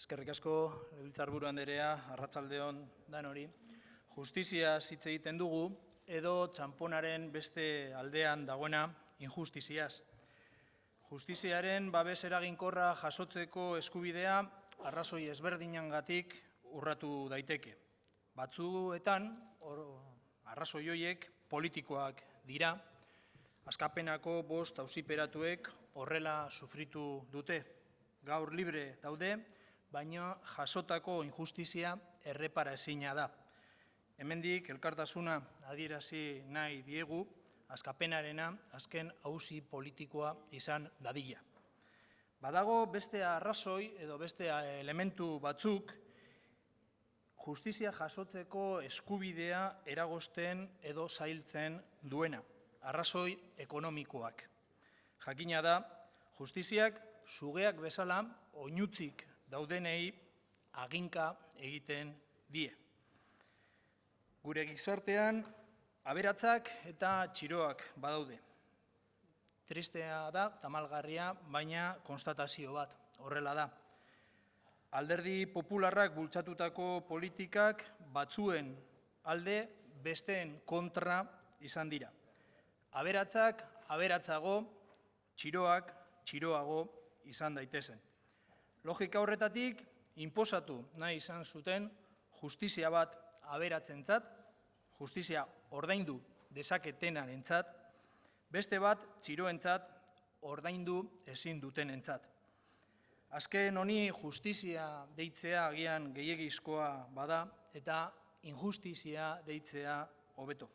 Eskerrik asko, legebiltzarburu anderea, arratsalde on danori. Justiziaz hitz egiten dugu, edo txanponaren beste aldean dagoena injustiziaz. Justiziaren babes eraginkorra jasotzeko eskubidea arrazoi ezberdinengatik urratu daiteke. Batzuetan, arrazoi horiek politikoak dira, askapenako 5 auziperatuek horrela sufritu dute. Gaur libre daude, baina jasotako injustizia erreparaezina da. Hemendik elkartasuna adierazi nahi diegu askapenarena azken auzi politikoa izan dadila. Badago beste arrazoi edo beste elementu batzuk justizia jasotzeko eskubidea eragozten edo zailtzen duena, arrazoi ekonomikoak. Jakina da, justiziak sugeak bezala oinutsik daudenei haginka egiten die. Gure gizartean aberatsak eta txiroak badaude. Tristea da, tamalgarria, baina konstatazio bat, horrela da. Alderdi popularrak bultzatutako politikak batzuen alde besteen kontra izan dira. Aberatsak aberatsago, txiroak txiroago izan daitezen. Logika horretatik, inposatu nahi izan zuten justizia bat aberatsentzat, justizia ordaindu dezaketenarentzat, beste bat txiroentzat ordaindu ezin dutenentzat. Azken honi justizia deitzea agian gehiegizkoa bada eta injustizia deitzea hobeto.